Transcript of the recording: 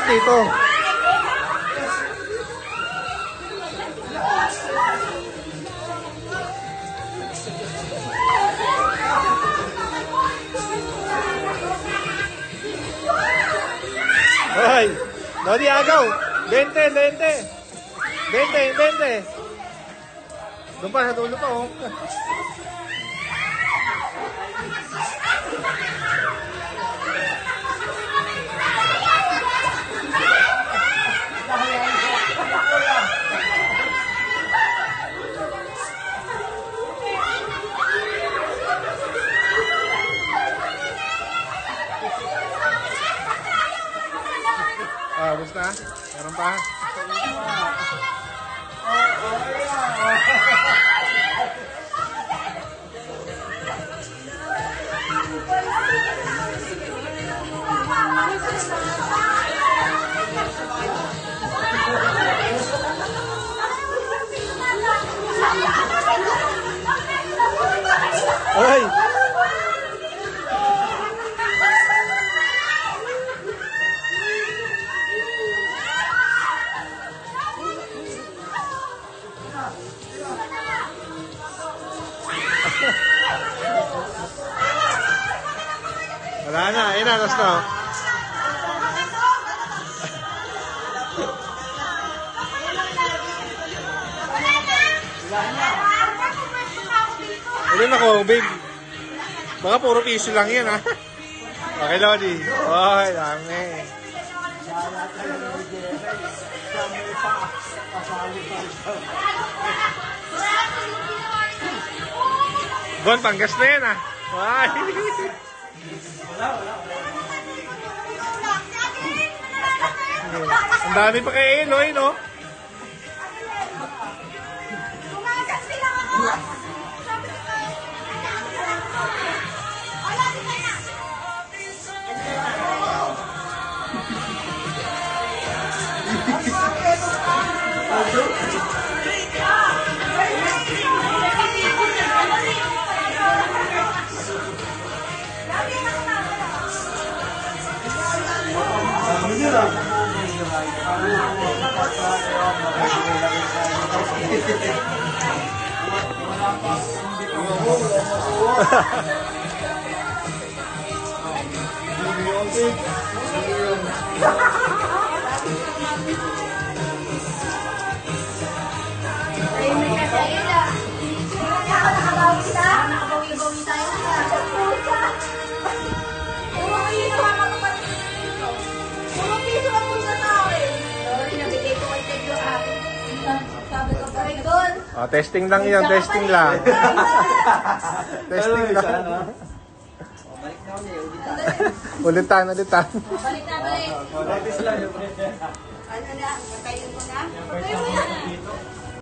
dito. Ay, Lodi agaw. 20. 20. Doon pa, sa dulo pa, oh. Ah, basta? Meron pa? Ay! Wala na, ayun na, last na. Ayun ako, babe. Baka puro piso lang yan, ha? Okay, Lodi. Ay, dami. Bon, panggas na yan, ha? Ay. Ang dami pa kayo, no? No? Oh, testing lang yan, testing lang. Testing lang. Ulitan. Balik na ulit. Ano na? Patayin mo na?